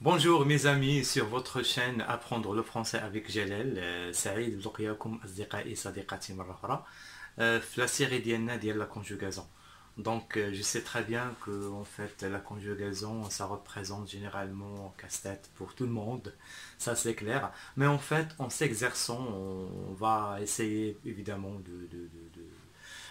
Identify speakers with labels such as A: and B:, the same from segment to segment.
A: Bonjour mes amis sur votre chaîne Apprendre le français avec Jalal. سعيد بلقياكم أصدقائي صديقاتي مرة أخرى في la série ديال la conjugaison. Donc je sais très bien que en fait la conjugaison ça représente généralement un casse-tête pour tout le monde, ça c'est clair. Mais en fait en s'exerçant on va essayer évidemment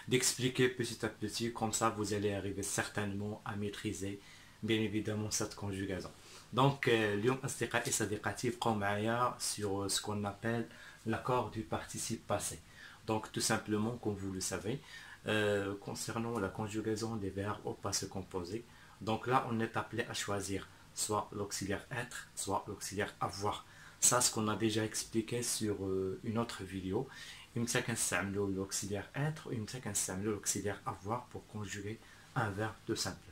A: d'expliquer petit à petit, comme ça vous allez arriver certainement à maîtriser bien évidemment cette conjugaison. Donc, اليوم أصدقائي صديقاتي بقوا معايا sur ce qu'on appelle l'accord du participe passé. Donc, tout simplement, comme vous le savez, concernant la conjugaison des verbes au passé composé, donc là, on est appelé à choisir soit l'auxiliaire être, soit l'auxiliaire avoir. Ça, ce qu'on a déjà expliqué sur une autre vidéo. يمسك نستعملوا l'auxiliaire être, يمسك نستعملوا l'auxiliaire avoir pour conjuguer un verbe tout simplement.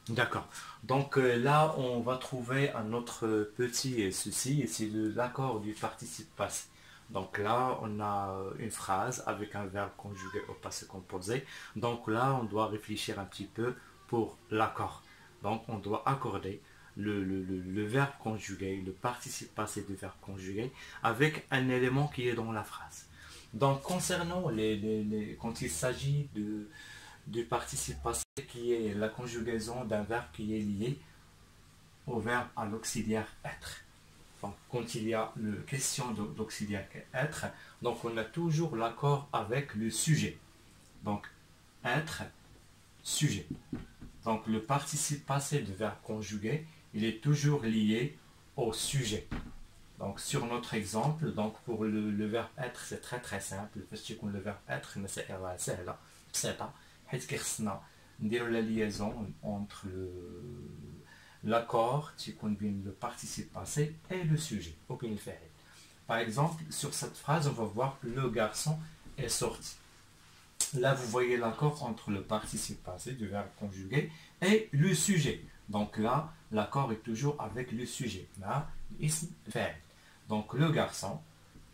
A: D'accord. Donc là, on va trouver un autre petit souci, c'est l'accord du participe passé. Donc là, on a une phrase avec un verbe conjugué au passé composé. Donc là, on doit réfléchir un petit peu pour l'accord. Donc on doit accorder le verbe conjugué, le participe passé du verbe conjugué, avec un élément qui est dans la phrase. Donc concernant quand il s'agit du participe passé qui est la conjugaison d'un verbe qui est lié au verbe à l'auxiliaire être. Donc, quand il y a la question d'auxiliaire être, donc on a toujours l'accord avec le sujet. Donc, être, sujet. Donc, le participe passé du verbe conjugué, il est toujours lié au sujet. Donc, sur notre exemple, donc pour le verbe être, c'est très simple. Parce que le verbe être, c'est là. حيت كيخصنا نديرو la liaison entre l'accord تيكون بين le participe passé et le sujet وبين الفاعل. Par exemple, sur cette phrase, on va voir le garçon est sorti. Là, vous voyez l'accord entre le participe passé du verbe conjugué et le sujet. Donc là, l'accord est toujours avec le sujet. Là, ism fa'il. Donc le garçon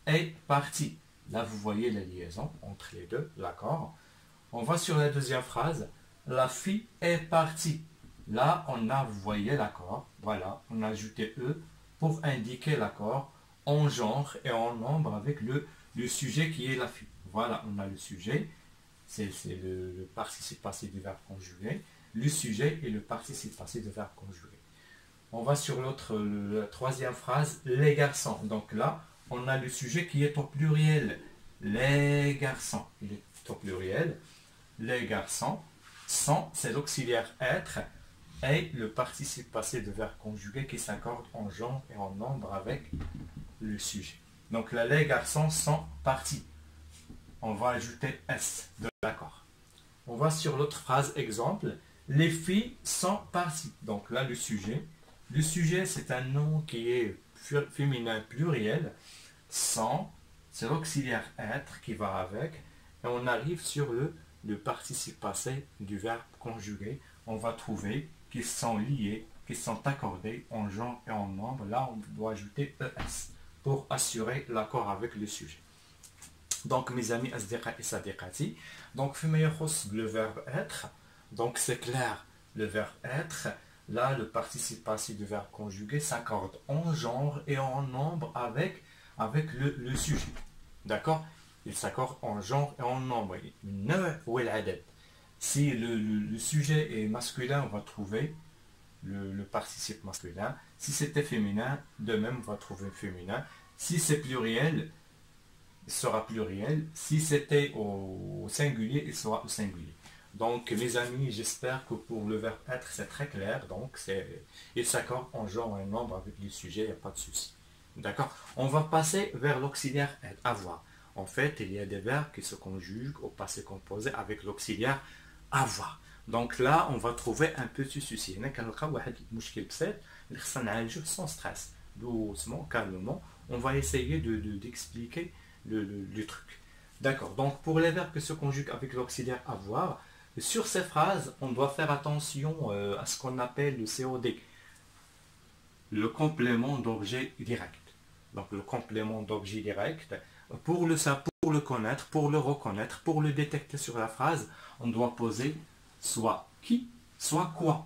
A: est parti. Là, vous voyez la liaison entre les deux, l'accord. On va sur la deuxième phrase. La fille est partie. Là, on a, vous voyez l'accord. Voilà, on a ajouté E pour indiquer l'accord en genre et en nombre avec le sujet qui est la fille. Voilà, on a le sujet. C'est le participe passé du verbe conjugué. Le sujet et le participe passé du verbe conjugué. On va sur la troisième phrase. Les garçons. Donc là, on a le sujet qui est au pluriel. Les garçons. Il est au pluriel. Les garçons sont, c'est l'auxiliaire être et le participe passé de verbe conjugué qui s'accorde en genre et en nombre avec le sujet. Donc là, les garçons sont partis. On va ajouter S de l'accord. On va sur l'autre phrase exemple. Les filles sont parties. Donc là, le sujet. Le sujet, c'est un nom qui est féminin pluriel. Sont, c'est l'auxiliaire être qui va avec. Et on arrive sur le participe passé du verbe conjugué, on va trouver qu'ils sont liés, qu'ils sont accordés en genre et en nombre. Là, on doit ajouter ES pour assurer l'accord avec le sujet. Donc, mes amis, asdiqa et sadiqati. Donc, le verbe être. Donc, c'est clair, le verbe être. Là, le participe passé du verbe conjugué s'accorde en genre et en nombre avec le sujet. D'accord? Il s'accorde en genre et en nombre. Si le sujet est masculin, on va trouver le participe masculin. Si c'était féminin, de même, on va trouver féminin. Si c'est pluriel, il sera pluriel. Si c'était au singulier, il sera au singulier. Donc, mes amis, j'espère que pour le verbe être, c'est très clair. Donc, il s'accorde en genre et en nombre avec le sujet, il n'y a pas de souci. D'accord? On va passer vers l'auxiliaire être, avoir. En fait, il y a des verbes qui se conjuguent au passé composé avec l'auxiliaire avoir. Donc là, on va trouver un petit souci. Sans stress, doucement, calmement. On va essayer d'expliquer le truc. D'accord. Donc pour les verbes qui se conjuguent avec l'auxiliaire avoir, sur ces phrases, on doit faire attention à ce qu'on appelle le COD, le complément d'objet direct. Donc le complément d'objet direct. Pour le connaître, pour le reconnaître, pour le détecter sur la phrase, on doit poser soit qui, soit quoi.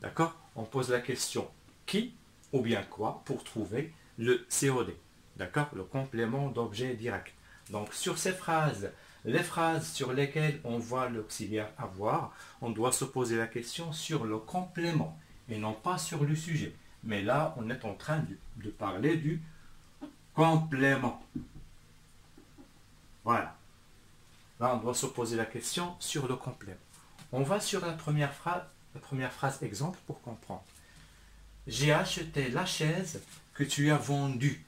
A: D'accord? On pose la question qui ou bien quoi pour trouver le COD. D'accord? Le complément d'objet direct. Donc sur ces phrases, les phrases sur lesquelles on voit l'auxiliaire avoir, on doit se poser la question sur le complément et non pas sur le sujet. Mais là, on est en train de parler du complément. Voilà. Là, on doit se poser la question sur le complément. On va sur la première phrase exemple pour comprendre. J'ai acheté la chaise que tu as vendue.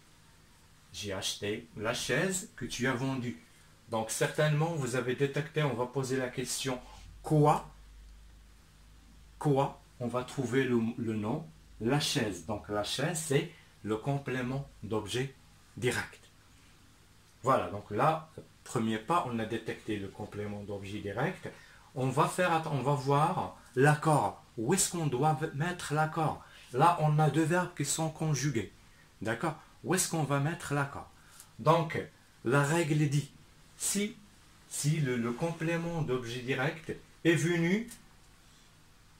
A: J'ai acheté la chaise que tu as vendue. Donc certainement, vous avez détecté, on va poser la question quoi? Quoi? On va trouver le nom, la chaise. Donc la chaise, c'est le complément d'objet direct. Voilà, donc là, premier pas, on a détecté le complément d'objet direct. On va voir l'accord. Où est-ce qu'on doit mettre l'accord? Là, on a deux verbes qui sont conjugués. D'accord? Où est-ce qu'on va mettre l'accord? Donc, la règle dit, si le complément d'objet direct est venu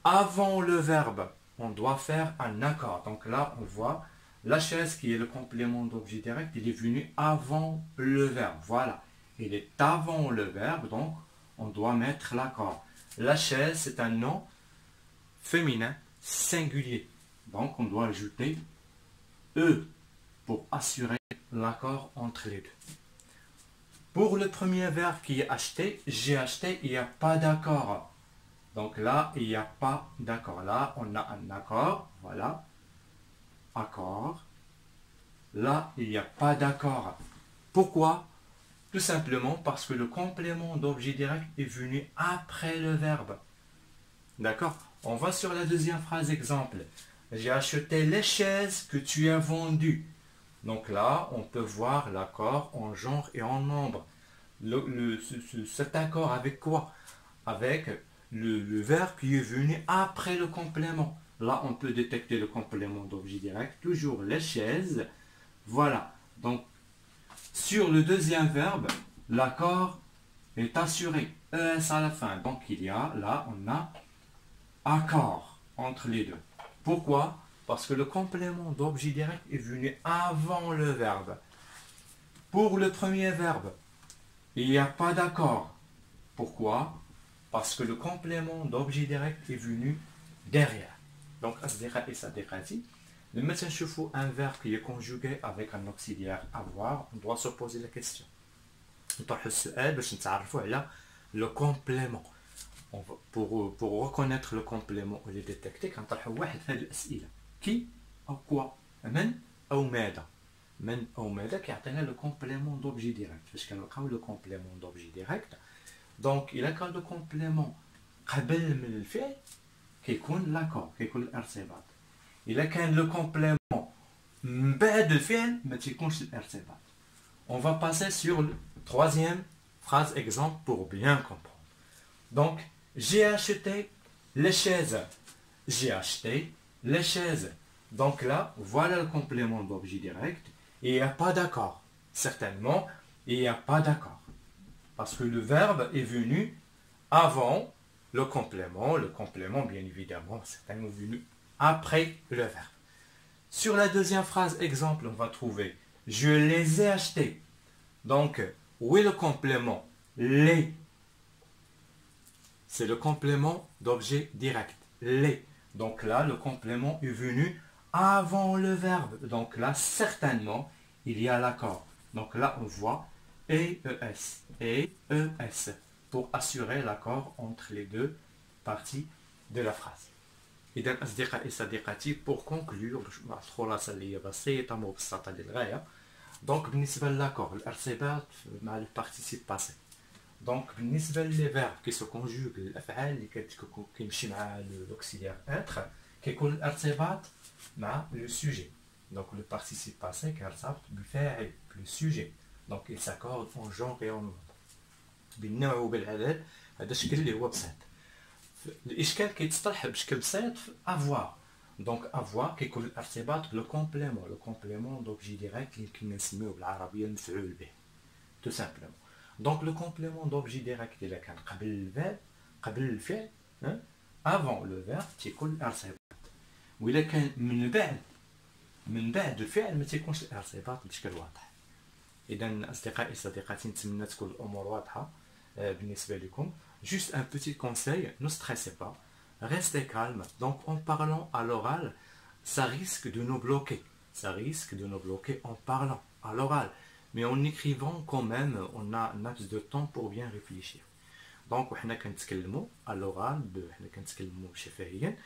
A: avant le verbe, on doit faire un accord. Donc là, on voit la chaise qui est le complément d'objet direct, il est venu avant le verbe. Voilà, il est avant le verbe, donc on doit mettre l'accord. La chaise, c'est un nom féminin singulier. Donc on doit ajouter E pour assurer l'accord entre les deux. Pour le premier verbe qui est acheté, j'ai acheté, il n'y a pas d'accord. Donc là, il n'y a pas d'accord. Là, on a un accord. Voilà. Accord. Là, il n'y a pas d'accord. Pourquoi? Tout simplement parce que le complément d'objet direct est venu après le verbe. D'accord? On va sur la deuxième phrase exemple. J'ai acheté les chaises que tu as vendues. Donc là, on peut voir l'accord en genre et en nombre. Cet accord avec quoi? Avec le verbe qui est venu après le complément. Là, on peut détecter le complément d'objet direct. Toujours les chaises. Voilà. Donc, sur le deuxième verbe, l'accord est assuré. ES à la fin. Donc, il y a, là, on a accord entre les deux. Pourquoi? Parce que le complément d'objet direct est venu avant le verbe. Pour le premier verbe, il n'y a pas d'accord. Pourquoi? Parce que le complément d'objet direct est venu derrière. Donc, asdira et sadiqati. Maintenant, je fais un verbe qui est conjugué avec un auxiliaire avoir. On doit se poser la question. Le complément. Pour reconnaître le complément ou le détecter, quand on a qui ou quoi? من ou ماذا. من ou ماذا كيعطينا le complément d'objet direct. فاش كنلقاو le complément d'objet direct. Donc, il a quand le complément قبل من الفعل كيكون l'accord, كيكون الارتباط. إلا كان le complément من بعد الفعل ما تيكونش الارتباط. On va passer sur le troisième phrase exemple pour bien comprendre. Donc, j'ai acheté les chaises. J'ai acheté les chaises. Donc là, voilà le complément d'objet direct. Et il n'y a pas d'accord. Certainement, il n'y a pas d'accord. Parce que le verbe est venu avant le complément. Le complément, bien évidemment, certainement venu après le verbe. Sur la deuxième phrase exemple, on va trouver « Je les ai achetés ». Donc, où est le complément? Les. C'est le complément d'objet direct. Les. Donc là, le complément est venu avant le verbe. Donc là, certainement, il y a l'accord. Donc là, on voit ES. ES. Pour assurer l'accord entre les deux parties de la phrase. إذا أصدقائي صديقاتي pour conclure الخلاصة اللي هي بسيطة مبسطة للغاية. Donc بالنسبة للاكور الارتباط مع البارتيسيب باسي. دونك بالنسبه لي فيرب كي سو كونجوغ الافعال اللي كيمشي مع لوكسيليير اتر كيكون الارتباط مع لو سوجي. دونك لو بارتيسيب باسي كيرتبط بالفاعل لو سوجي. دونك il s'accorde en genre et en nombre بالنوع وبالعدد. هذا الشكل اللي هو بسيط. الاشكال كيتصلح بشكل بسيط في افوار. دونك افوار كيكون الارتباط لو كومبليمون دوبجي ديريكت اللي يمكن نسميوه بالعربيه المفعول به تو سامبلومون. Donc le complément d'objet direct il est قبل الفعل قبل الفعل avant le verbe تيكون الارتباط. وإلا كان من بعد من بعد الفعل ما تيكونش الارتباط بشكل واضح. اذا اصدقائي صديقاتي نتمنى تكون الامور واضحه بالنسبه لكم. Juste un petit conseil, ne stressez pas, restez calme. Donc en parlant à l'oral, ça risque de nous bloquer. Ça risque de nous bloquer en parlant à l'oral. Mais en écrivant quand même, on a un laps de temps pour bien réfléchir. Donc وحنا كنتكلموا à l'oral, حنا كنتكلموا شفهيا.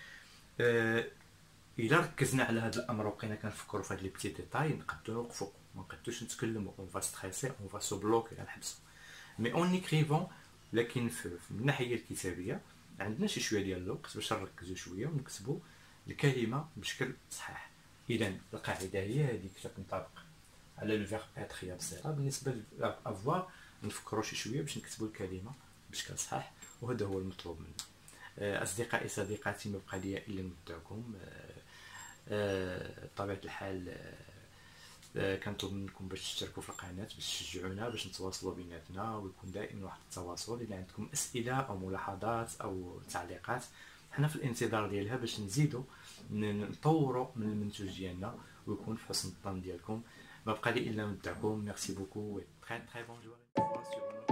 A: الا ركزنا على هذا الامر وبقينا كنفكروا في هاد لي بيتي ديتاي نقدروا نوقفوا، ما نقدروش نتكلموا، اون فا ستريسي، اون فا سو بلوكي، غنحبسوا. مي اون ايكريفون، لكن من الناحيه الكتابيه عندنا شويه ديال الوقت باش نركزوا شويه ونكتبوا الكلمه بشكل صحيح. اذا القاعده هي هذيك كتنطبق على لو فيرب اتر يا بصيره. بالنسبه للفيرب افوار نفكروا شويه باش نكتبوا الكلمه بشكل صحيح، وهذا هو المطلوب منا. اصدقائي صديقاتي ما بقى لي الا نودعكم. بطبيعه الحال كنطلب منكم باش تشتركوا في القناه باش تشجعونا باش نتواصلوا بيناتنا ويكون دائما واحد التواصل. الا عندكم اسئله او ملاحظات او تعليقات حنا في الانتظار ديالها باش نزيدوا نطوروا من المنتوج ديالنا ويكون في حسن الظن ديالكم. ما بقى لي الا نودعكم. ميرسي بوكو و تري تري بون جورني.